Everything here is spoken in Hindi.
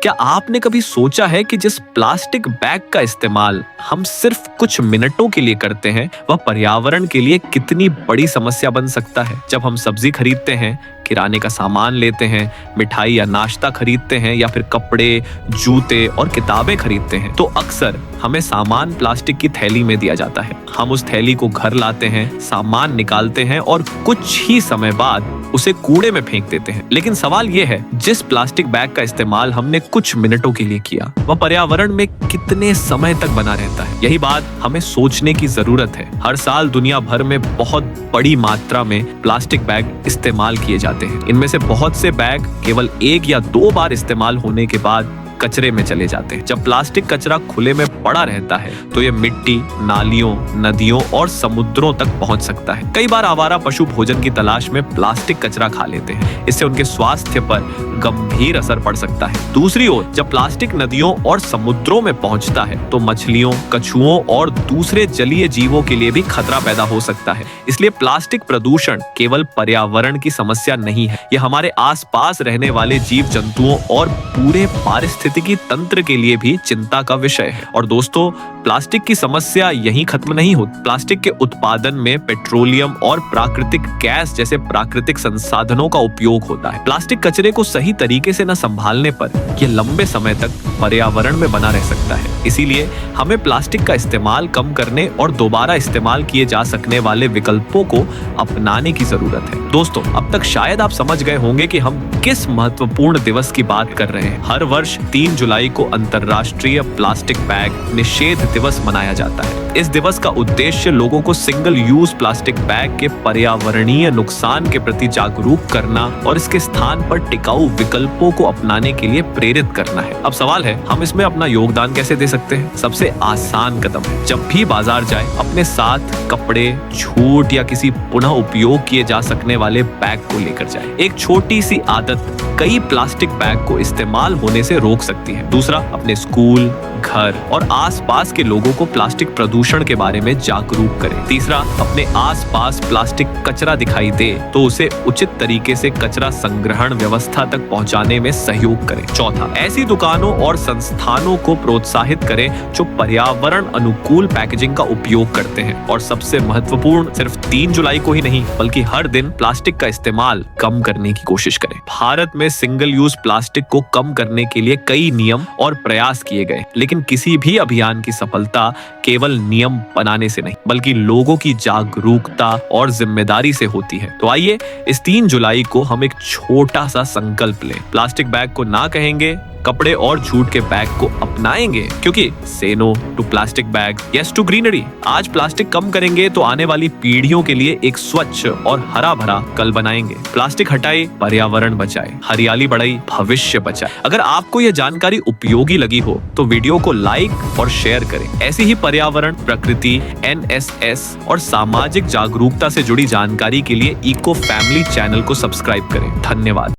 क्या आपने कभी सोचा है कि जिस प्लास्टिक बैग का इस्तेमाल हम सिर्फ कुछ मिनटों के लिए करते हैं, वह पर्यावरण के लिए कितनी बड़ी समस्या बन सकता है। जब हम सब्जी खरीदते हैं, किराने का सामान लेते हैं, मिठाई या नाश्ता खरीदते हैं या फिर कपड़े, जूते और किताबें खरीदते हैं, तो अक्सर हमें सामान प्लास्टिक की थैली में दिया जाता है। हम उस थैली को घर लाते हैं, सामान निकालते हैं और कुछ ही समय बाद उसे कूड़े में फेंक देते हैं। लेकिन सवाल यह है, जिस प्लास्टिक बैग का इस्तेमाल हमने कुछ मिनटों के लिए किया, वह पर्यावरण में कितने समय तक बना रहता है? यही बात हमें सोचने की जरूरत है। हर साल दुनिया भर में बहुत बड़ी मात्रा में प्लास्टिक बैग इस्तेमाल किए जाते हैं। इनमें से बहुत से बैग केवल 1 या 2 बार इस्तेमाल होने के बाद कचरे में चले जाते हैं। जब प्लास्टिक कचरा खुले में पड़ा रहता है तो ये मिट्टी, नालियों, नदियों और समुद्रों तक पहुंच सकता है। कई बार आवारा पशु भोजन की तलाश में प्लास्टिक कचरा खा लेते हैं। इससे उनके स्वास्थ्य पर गंभीर असर पड़ सकता है। दूसरी ओर जब प्लास्टिक नदियों और समुद्रों में पहुंचता है तो मछलियों, कछुओं और दूसरे जलीय जीवों के लिए भी खतरा पैदा हो सकता है। इसलिए प्लास्टिक प्रदूषण केवल पर्यावरण की समस्या नहीं है, यह हमारे आसपास रहने वाले जीव जंतुओं और पूरे पारिस्थितिकी तंत्र के लिए भी चिंता का विषय है। और दोस्तों, प्लास्टिक की समस्या यहीं खत्म नहीं होती। प्लास्टिक के उत्पादन में पेट्रोलियम और प्राकृतिक गैस जैसे प्राकृतिक संसाधनों का उपयोग होता है। प्लास्टिक कचरे को सही तरीके से न संभालने पर यह लंबे समय तक पर्यावरण में बना रह सकता है। इसीलिए हमें प्लास्टिक का इस्तेमाल कम करने और दोबारा इस्तेमाल किए जा सकने वाले विकल्पों को अपनाने की जरूरत है। दोस्तों, अब तक शायद आप समझ गए होंगे कि हम किस महत्वपूर्ण दिवस की बात कर रहे हैं। हर वर्ष 3 जुलाई को अंतर्राष्ट्रीय प्लास्टिक बैग निषेध दिवस मनाया जाता है। इस दिवस का उद्देश्य लोगों को सिंगल यूज प्लास्टिक बैग के पर्यावरणीय नुकसान के प्रति जागरूक करना और इसके स्थान पर टिकाऊ विकल्पों को अपनाने के लिए प्रेरित करना है। अब सवाल है, हम इसमें अपना योगदान कैसे दे सकते हैं? सबसे आसान कदम है, जब भी बाजार जाए अपने साथ कपड़े, जूट या किसी पुनः उपयोग किए जा सकने वाले बैग को लेकर जाए। एक छोटी सी आदत कई प्लास्टिक बैग को इस्तेमाल होने से रोक सकती है। दूसरा, अपने स्कूल, घर और आसपास के लोगों को प्लास्टिक प्रदूषण के बारे में जागरूक करें। तीसरा, अपने आसपास प्लास्टिक कचरा दिखाई दे तो उसे उचित तरीके से कचरा संग्रहण व्यवस्था तक पहुंचाने में सहयोग करें। चौथा, ऐसी दुकानों और संस्थानों को प्रोत्साहित करें जो पर्यावरण अनुकूल पैकेजिंग का उपयोग करते हैं। और सबसे महत्वपूर्ण, सिर्फ 3 जुलाई को ही नहीं बल्कि हर दिन प्लास्टिक का इस्तेमाल कम करने की कोशिश करें। भारत में सिंगल यूज प्लास्टिक को कम करने के लिए कई नियम और प्रयास किए गए, लेकिन किसी भी अभियान की सफलता केवल नियम बनाने से नहीं बल्कि लोगों की जागरूकता और जिम्मेदारी से होती है। तो आइए इस 3 जुलाई को हम एक छोटा सा संकल्प लें। प्लास्टिक बैग को ना कहेंगे, कपड़े और जूट के बैग को अपनाएंगे, क्योंकि से no to plastic bag, yes to greenery. आज प्लास्टिक कम करेंगे तो आने वाली पीढ़ियों के लिए एक स्वच्छ और हरा भरा कल बनाएंगे। प्लास्टिक हटाए, पर्यावरण बचाए, हरियाली बढ़ाई, भविष्य बचाए। अगर आपको यह जानकारी उपयोगी लगी हो तो वीडियो को लाइक और शेयर करें। ऐसी ही पर्यावरण, प्रकृति, NSS और सामाजिक जागरूकता से जुड़ी जानकारी के लिए इको फैमिली चैनल को सब्सक्राइब करें। धन्यवाद।